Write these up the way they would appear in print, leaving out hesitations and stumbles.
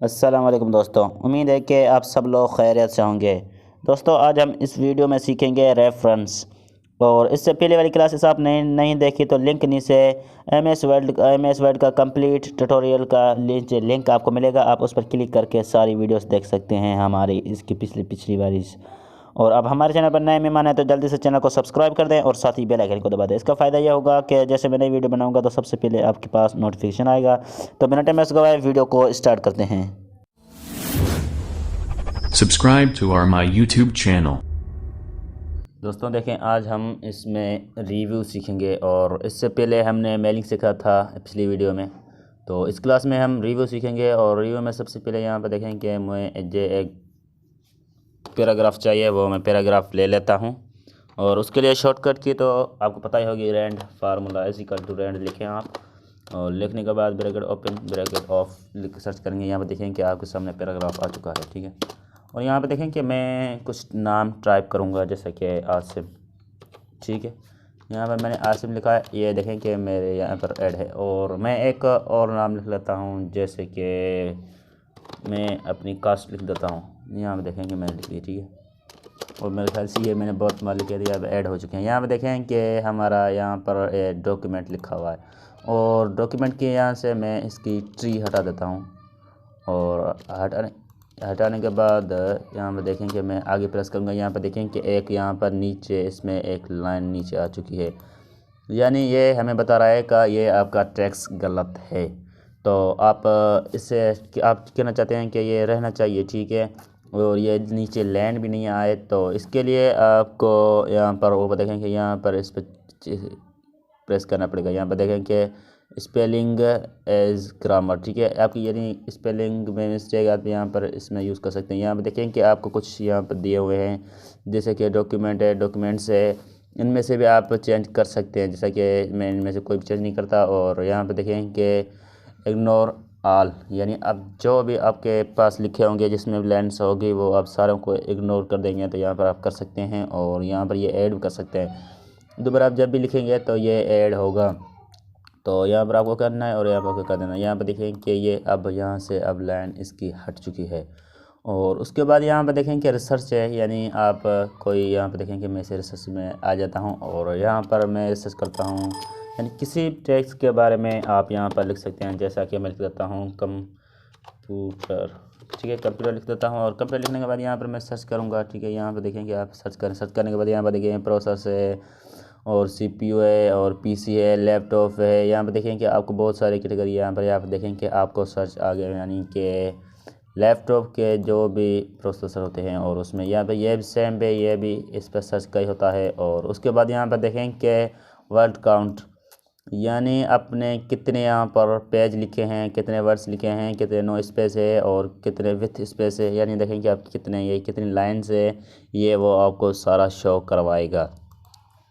अस्सलाम वालेकुम दोस्तों, उम्मीद है कि आप सब लोग खैरियत से होंगे। दोस्तों, आज हम इस वीडियो में सीखेंगे रेफरेंस। और इससे पहले वाली क्लासेस आप नहीं देखी तो लिंक नीचे एम एस वर्ड का कंप्लीट ट्यूटोरियल का लिंक आपको मिलेगा। आप उस पर क्लिक करके सारी वीडियोस देख सकते हैं हमारी इसकी पिछली वाली। और अब हमारे चैनल पर नए मेहमान हैं तो जल्दी से चैनल को सब्सक्राइब कर दें और साथ ही बेल आइकन को दबा दें। इसका फ़ायदा यह होगा कि जैसे मैं नई वीडियो बनाऊंगा तो सबसे पहले आपके पास नोटिफिकेशन आएगा। तो बिना टाइम वेस्ट गवाए वीडियो को स्टार्ट करते हैं। Subscribe to my YouTube channel. दोस्तों देखें, आज हम इसमें रिव्यू सीखेंगे और इससे पहले हमने मेलिंग सीखा था पिछली वीडियो में। तो इस क्लास में हम रिव्यू सीखेंगे और रिव्यू में सबसे पहले यहाँ पर देखें कि मुझे एक पैराग्राफ चाहिए, वो मैं पैराग्राफ ले लेता हूँ। और उसके लिए शॉर्टकट की तो आपको पता ही होगी, रैंड फार्मूला = रैंड लिखें आप। और लिखने के बाद ब्रैकेट ओपन ब्रैकेट ऑफ लिख सर्च करेंगे। यहाँ पर देखें कि आपके सामने पैराग्राफ आ चुका है, ठीक है। और यहाँ पे देखें कि मैं कुछ नाम टाइप करूँगा, जैसे कि आसिम, ठीक है। यहाँ पर मैंने आसिम लिखा है, ये देखें कि मेरे यहाँ पर ऐड है। और मैं एक और नाम लिख लेता हूँ, जैसे कि मैं अपनी कास्ट लिख देता हूँ। यहाँ पे देखें कि मैंने लिख लिया, ठीक है। और मेरे ख्याल से ये मैंने बहुत बार लिख दिया, अब ऐड हो चुके हैं। यहाँ पे देखें कि हमारा यहाँ पर डॉक्यूमेंट लिखा हुआ है। और डॉक्यूमेंट के यहाँ से मैं इसकी ट्री हटा देता हूँ। और हटाने के बाद यहाँ पर देखें कि मैं आगे प्रेस करूँगा। यहाँ पर देखें कि एक यहाँ पर नीचे इसमें एक लाइन नीचे आ चुकी है, यानी ये हमें बता रहा है कि ये आपका टेक्स्ट गलत है। तो आप इससे आप कहना चाहते हैं कि ये रहना चाहिए, ठीक है। और ये नीचे लैंड भी नहीं आए, तो इसके लिए आपको यहाँ पर वो देखें कि यहाँ पर इस पर प्रेस करना पड़ेगा। यहाँ पर देखें कि स्पेलिंग एज ग्रामर, ठीक है। आपकी यानी स्पेलिंग में मिस्टेक आप यहाँ पर इसमें यूज़ कर सकते हैं। यहाँ पर देखें कि आपको कुछ यहाँ पर दिए हुए हैं, जैसे कि डॉक्यूमेंट है, डॉक्यूमेंट्स है, इनमें से भी आप चेंज कर सकते हैं। जैसा कि मैं इनमें से कोई भी चेंज नहीं करता। और यहाँ पर देखें कि इग्नोर ऑल, यानी अब जो भी आपके पास लिखे होंगे जिसमें लेंस होगी वो आप सारों को इग्नोर कर देंगे। तो यहाँ पर आप कर सकते हैं। और यहाँ पर ये ऐड भी कर सकते हैं। दोबारा आप जब भी लिखेंगे तो ये ऐड होगा। तो यहाँ पर आपको करना है और यहाँ पर आपको कर देना है। यहाँ पर देखें कि ये अब यहाँ से अब लाइन इसकी हट चुकी है। और उसके बाद यहाँ पर देखें कि रिसर्च है, यानी आप कोई यहाँ पर देखें कि मैं इसे रिसर्च में आ जाता हूँ और यहाँ पर मैं रिसर्च करता हूँ, यानी किसी टेक्स्ट के बारे में आप यहाँ पर लिख सकते हैं। जैसा कि मैं लिख देता हूँ कंप्यूटर, ठीक है। कंप्यूटर लिख देता हूँ और कंप्यूटर लिखने के बाद यहाँ पर मैं सर्च करूँगा, ठीक है। यहाँ पर देखें कि आप सर्च करने के बाद यहाँ पर देखें प्रोसेस है और CPU है और PC है, लैपटॉप है। यहाँ पर देखें कि आपको बहुत सारी कैटेगरी यहाँ पर देखें कि आपको सर्च आ गया, यानी कि लैपटॉप के जो भी प्रोसेसर होते हैं। और उसमें यहाँ पे ये भी सेम पे ये भी इस पर सर्च का ही होता है। और उसके बाद यहाँ पर देखें कि वर्ड काउंट, यानी आपने कितने यहाँ पर पेज लिखे हैं, कितने वर्ड्स लिखे हैं, कितने नो स्पेस है और कितने विथ स्पेस है, यानी देखें कि आप कितनी लाइन्स है, ये वो आपको सारा शो करवाएगा।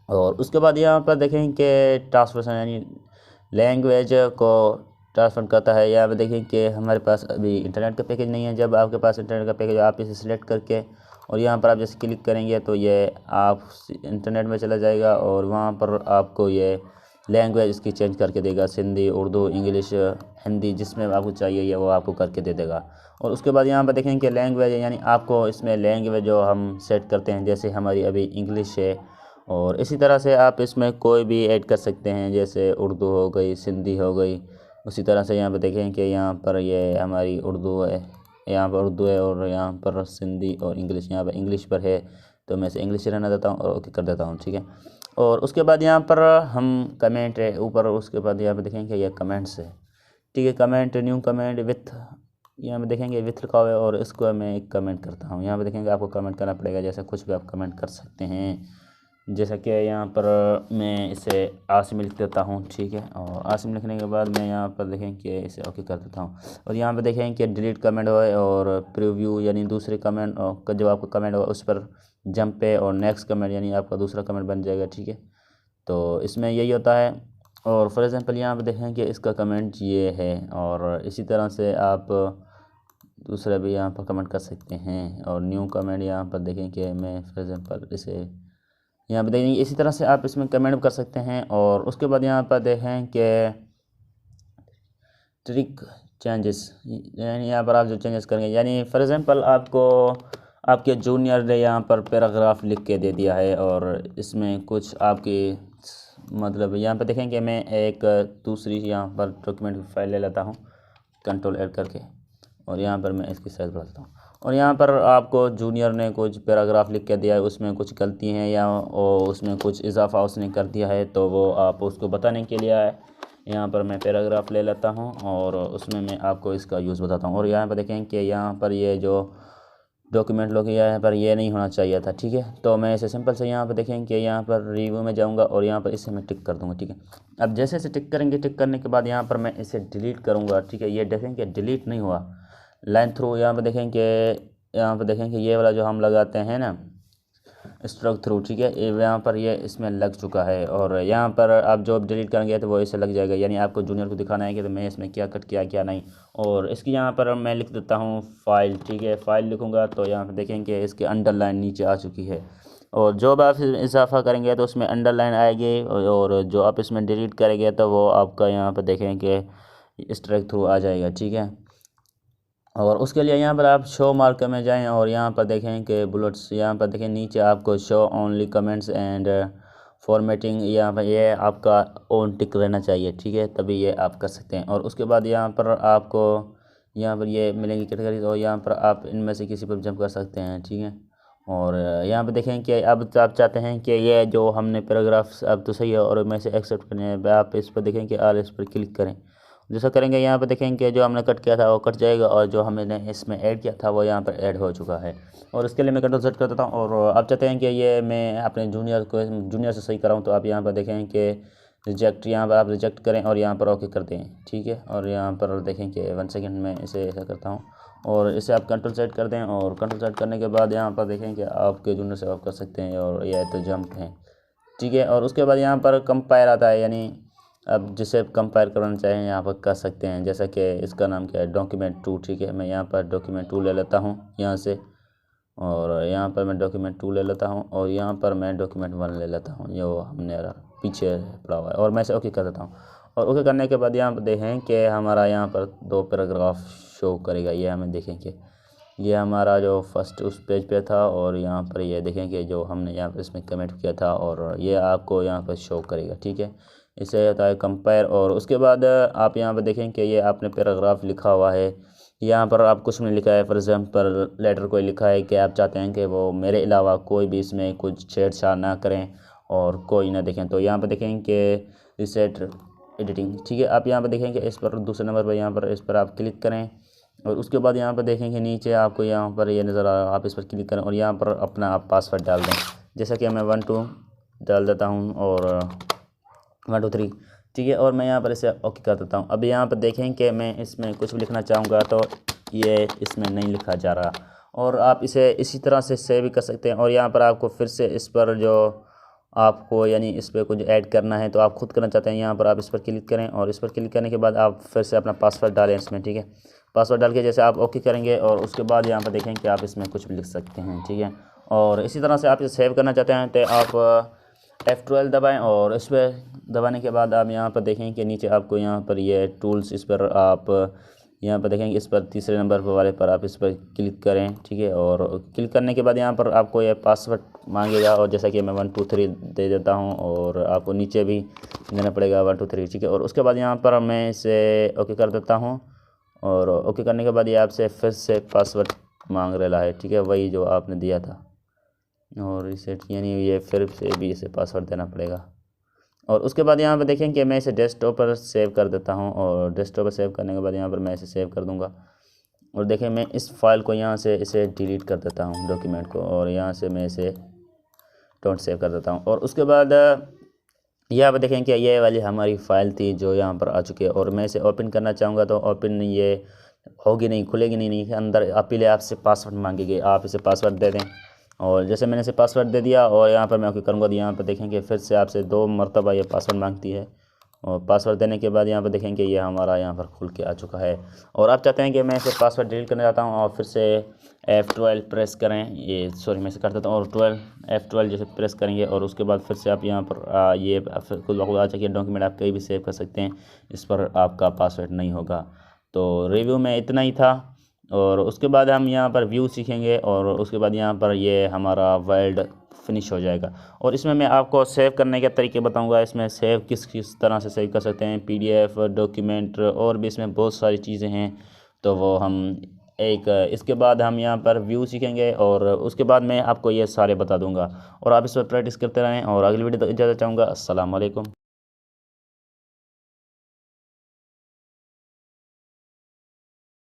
और उसके बाद यहाँ पर देखें कि ट्रांसलेशन, यानी लैंग्वेज को ट्रांसफर करता है। यहाँ पर देखें कि हमारे पास अभी इंटरनेट का पैकेज नहीं है। जब आपके पास इंटरनेट का पैकेज, आप इसे सिलेक्ट करके और यहाँ पर आप जैसे क्लिक करेंगे तो ये आप इंटरनेट में चला जाएगा और वहाँ पर आपको ये लैंग्वेज इसकी चेंज करके देगा, सिंधी, उर्दू, इंग्लिश, हिंदी, जिसमें आपको चाहिए ये वो आपको करके दे देगा। और उसके बाद यहाँ पर देखें कि लैंग्वेज, यानी आपको इसमें लैंग्वेज जो हम सेट करते हैं, जैसे हमारी अभी इंग्लिश है। और इसी तरह से आप इसमें कोई भी ऐड कर सकते हैं, जैसे उर्दू हो गई, सिंधी हो गई। उसी तरह से यहाँ पर देखें कि यहाँ पर ये हमारी उर्दू है, यहाँ पर उर्दू है और यहाँ पर सिंधी और इंग्लिश, यहाँ पर इंग्लिश पर है तो मैं इसे इंग्लिश रहना देता हूँ और ओके कर देता हूँ, ठीक है। और उसके बाद यहाँ पर हम कमेंट है ऊपर, उसके बाद यहाँ पर देखेंगे ये कमेंट्स है, ठीक है। कमेंट, न्यू कमेंट विथ, यहाँ पर देखेंगे विथ लिखा हुआ है और इसको मैं एक कमेंट करता हूँ। यहाँ पर देखेंगे आपको कमेंट करना पड़ेगा, जैसे कुछ भी आप कमेंट कर सकते हैं। जैसा कि यहाँ पर मैं इसे आसिम लिख देता हूँ, ठीक है। और आसिम लिखने के बाद मैं यहाँ पर देखें कि इसे ओके कर देता हूँ। और यहाँ पर देखें कि डिलीट कमेंट हो और प्रीव्यू, यानी दूसरे कमेंट का जब आपका कमेंट हो उस पर जंप पे और नेक्स्ट कमेंट, यानी आपका दूसरा कमेंट बन जाएगा, ठीक है। तो इसमें यही होता है। और फॉर एग्ज़ाम्पल यहाँ पर देखें कि इसका कमेंट ये है और इसी तरह से आप दूसरा भी यहाँ पर कमेंट कर सकते हैं। और न्यू कमेंट यहाँ पर देखें कि मैं फॉर एग्ज़ाम्पल इसे यहाँ पर देखेंगे, इसी तरह से आप इसमें कमेंट कर सकते हैं। और उसके बाद यहाँ पर देखें कि चेंजेस, यानी यहाँ पर आप जो चेंजेस करेंगे, यानी फॉर एग्ज़ाम्पल आपको आपके जूनियर ने यहाँ पर पैराग्राफ लिख के दे दिया है और इसमें कुछ आपकी मतलब यहाँ पर देखेंगे मैं एक दूसरी यहाँ पर डॉक्यूमेंट की फाइल ले लेता हूँ कंट्रोल ऐड करके और यहाँ पर मैं इसकी साइज़ बढ़ाता हूँ और यहाँ पर आपको जूनियर ने कुछ पैराग्राफ लिख के दिया है, उसमें कुछ गलती हैं या उसमें कुछ इजाफा उसने कर दिया है, तो वो आप उसको बताने के लिए आए। यहाँ पर मैं पैराग्राफ ले लेता हूँ और उसमें मैं आपको इसका यूज़ बताता हूँ। और यहाँ पर देखें कि यहाँ पर ये जो डॉक्यूमेंट लोग यहाँ पर ये नहीं होना चाहिए था, ठीक है। तो मैं इसे सिंपल से यहाँ पर देखें कि यहाँ पर रिव्यू में जाऊँगा और यहाँ पर इसे मैं टिक कर दूँगा, ठीक है। अब जैसे इसे टिक करेंगे, टिक करने के बाद यहाँ पर मैं इसे डिलीट करूँगा, ठीक है। ये देखें कि डिलीट नहीं हुआ लाइन थ्रू। यहाँ पर देखें कि ये वाला जो हम लगाते हैं ना स्ट्रोक थ्रू, ठीक है, यहाँ पर ये इसमें लग चुका है और यहाँ पर आप जो डिलीट करेंगे तो वो इसे लग जाएगा, यानी आपको जूनियर को दिखाना है कि तो मैं इसमें क्या कट किया क्या नहीं। और इसकी यहाँ पर मैं लिख देता हूँ फाइल, ठीक है। फाइल लिखूँगा तो यहाँ पर देखेंगे इसके अंडरलाइन नीचे आ चुकी है और जो आप इजाफा करेंगे तो उसमें अंडरलाइन आएगी और जो आप इसमें डिलीट करेंगे तो वो आपका यहाँ पर देखेंगे स्ट्रोक थ्रू आ जाएगा, ठीक है। और उसके लिए यहाँ पर आप शो मार्कर में जाएं और यहाँ पर देखें कि बुलेट्स, यहाँ पर देखें नीचे आपको show only comments and formatting, यहाँ पर ये आपका ऑन टिक रहना चाहिए, ठीक है, तभी ये आप कर सकते हैं। और उसके बाद यहाँ पर आपको यहाँ पर ये मिलेंगी कैटेगरी और यहाँ पर आप इनमें से किसी पर जंप कर सकते हैं, ठीक है। और यहाँ पर देखें कि अब आप चाहते हैं कि ये जो हमने पैराग्राफ्स अब तो सही है और मैं से एक्सेप्ट करने हैं, आप इस पर देखें कि आल इस पर क्लिक करें। जैसा करेंगे यहाँ पर देखेंगे जो हमने कट किया था वो कट जाएगा और जो हमने इसमें ऐड किया था वो यहाँ पर ऐड हो चुका है। और इसके लिए मैं कंट्रोल सेट कर देता हूँ और आप चाहते हैं कि ये मैं अपने जूनियर से सही कराऊँ तो आप यहाँ पर देखें कि रिजेक्ट, यहाँ पर आप रिजेक्ट करें और यहाँ पर ओके कर दें, ठीक है। और यहाँ पर देखें कि 1 सेकेंड में इसे ऐसा करता हूँ और इसे आप कंट्रोल सेट कर दें और कंट्रोल सेट करने के बाद यहाँ पर देखें कि आपके जूनियर से आप कर सकते हैं और ये तो जंप है, ठीक है। और उसके बाद यहाँ पर कंपायर आता है, यानी अब जिसे कंपेयर करना चाहें यहाँ पर कर सकते हैं, जैसा कि इसका नाम क्या है डॉक्यूमेंट 2, ठीक है। मैं यहाँ पर डॉक्यूमेंट 2 ले लेता हूँ यहाँ से और यहाँ पर मैं डॉक्यूमेंट 2 ले लेता हूँ और यहाँ पर मैं डॉक्यूमेंट 1 ले लेता हूँ, जो हमने पीछे पड़ा हुआ है और मैं इसे ओके कर देता हूँ। और ओके करने के बाद यहाँ पर देखें कि हमारा यहाँ पर 2 पैराग्राफ शो करेगा। ये हमें देखें कि ये हमारा जो फर्स्ट उस पेज पे था और यहाँ पर ये देखें कि जो हमने यहाँ पर इसमें कमेंट किया था और ये आपको यहाँ पर शो करेगा, ठीक है। इसे होता है कंपेयर। और उसके बाद आप यहाँ पर देखें कि ये आपने पैराग्राफ लिखा हुआ है, यहाँ पर आप कुछ नहीं लिखा है। फॉर एग्जांपल लेटर कोई लिखा है कि आप चाहते हैं कि वो मेरे अलावा कोई भी इसमें कुछ छेड़छाड़ ना करें और कोई ना देखें, तो यहाँ पर देखें कि रिसेट एडिटिंग, ठीक है। आप यहाँ पर देखें कि इस पर दूसरे नंबर पर यहाँ पर इस पर आप क्लिक करें और उसके बाद यहाँ पर देखेंगे नीचे आपको यहाँ पर ये नज़र आ, आप इस पर क्लिक करें और यहाँ पर अपना आप पासवर्ड डाल दें, जैसा कि मैं 1 2 डाल देता हूँ और 1 2 3, ठीक है। और मैं यहाँ पर इसे ओके कर देता हूँ। अब यहाँ पर देखें कि मैं इसमें कुछ भी लिखना चाहूँगा तो ये इसमें नहीं लिखा जा रहा और आप इसे इसी तरह से सेव भी कर सकते हैं। और यहाँ पर आपको फिर से इस पर जो आपको यानी इस पर कुछ ऐड करना है तो आप खुद करना चाहते हैं, यहाँ पर आप इस पर क्लिक करें और इस पर क्लिक करने के बाद आप फिर से अपना पासवर्ड डालें इसमें, ठीक है। पासवर्ड डाल के जैसे आप ओके करेंगे और उसके बाद यहाँ पर देखें कि आप इसमें कुछ भी लिख सकते हैं, ठीक है। और इसी तरह से आप इसे सेव करना चाहते हैं तो आप F12 दबाएं और इस पर दबाने के बाद आप यहाँ पर देखें कि नीचे आपको यहाँ पर ये टूल्स, इस पर आप यहाँ पर देखेंगे इस पर तीसरे नंबर पर वाले पर आप इस पर क्लिक करें, ठीक है। और क्लिक करने के बाद यहाँ पर आपको ये पासवर्ड मांगेगा और जैसा कि मैं 1 2 3 दे देता हूँ और आपको नीचे भी देना पड़ेगा 1 2 3, ठीक है। और उसके बाद यहाँ पर मैं इसे ओके कर देता हूँ और ओके करने के बाद ये आपसे फिर से पासवर्ड मांग रहा है, ठीक है, वही जो आपने दिया था। और इसे यानी ये फिर से भी इसे पासवर्ड देना पड़ेगा। और उसके बाद यहाँ पर देखें कि मैं इसे डेस्कटॉप पर सेव कर देता हूँ और डेस्कटॉप पर सेव करने के बाद यहाँ पर मैं इसे सेव कर दूँगा। और देखें मैं इस फाइल को यहाँ से इसे डिलीट कर देता हूँ डॉक्यूमेंट को और यहाँ से मैं इसे डोंट सेव कर देता हूँ। और उसके बाद यहाँ पर देखें कि ये वाली हमारी फ़ाइल थी जो यहाँ पर आ चुकी है और मैं इसे ओपन करना चाहूँगा तो ओपन ये होगी नहीं, खुलेगी नहीं, अंदर पहले आपसे पासवर्ड मांगेगी, आप इसे पासवर्ड दे दें। और जैसे मैंने इसे पासवर्ड दे दिया और यहाँ पर मैं ओके करूँगा तो यहाँ पर देखेंगे फिर से आपसे 2 मरतबा ये पासवर्ड मांगती है और पासवर्ड देने के बाद यहाँ पर देखेंगे ये हमारा यहाँ पर खुल के आ चुका है। और आप चाहते हैं कि मैं इसे पासवर्ड डिलीट करना चाहता हूँ और फिर से F12 प्रेस करें, ये सॉरी मैं इसे कर देता हूँ और F12 जैसे प्रेस करेंगे और उसके बाद फिर से आप यहाँ पर ये खुद ब खुद आ चुकी है डॉक्यूमेंट, आप कहीं भी सेव कर सकते हैं, इस पर आपका पासवर्ड नहीं होगा। तो रिव्यू में इतना ही था। और उसके बाद हम यहाँ पर व्यू सीखेंगे और उसके बाद यहाँ पर ये हमारा वर्ल्ड फिनिश हो जाएगा। और इसमें मैं आपको सेव करने के तरीके बताऊंगा। इसमें सेव किस किस तरह से सेव कर सकते हैं, PDF, डॉक्यूमेंट, और भी इसमें बहुत सारी चीज़ें हैं। तो वो हम इसके बाद हम यहाँ पर व्यू सीखेंगे और उसके बाद मैं आपको ये सारे बता दूंगा। और आप इस पर प्रैक्टिस करते रहें और अगली वीडियो तक इजाज़त चाहूँगा। अस्सलाम वालेकुम।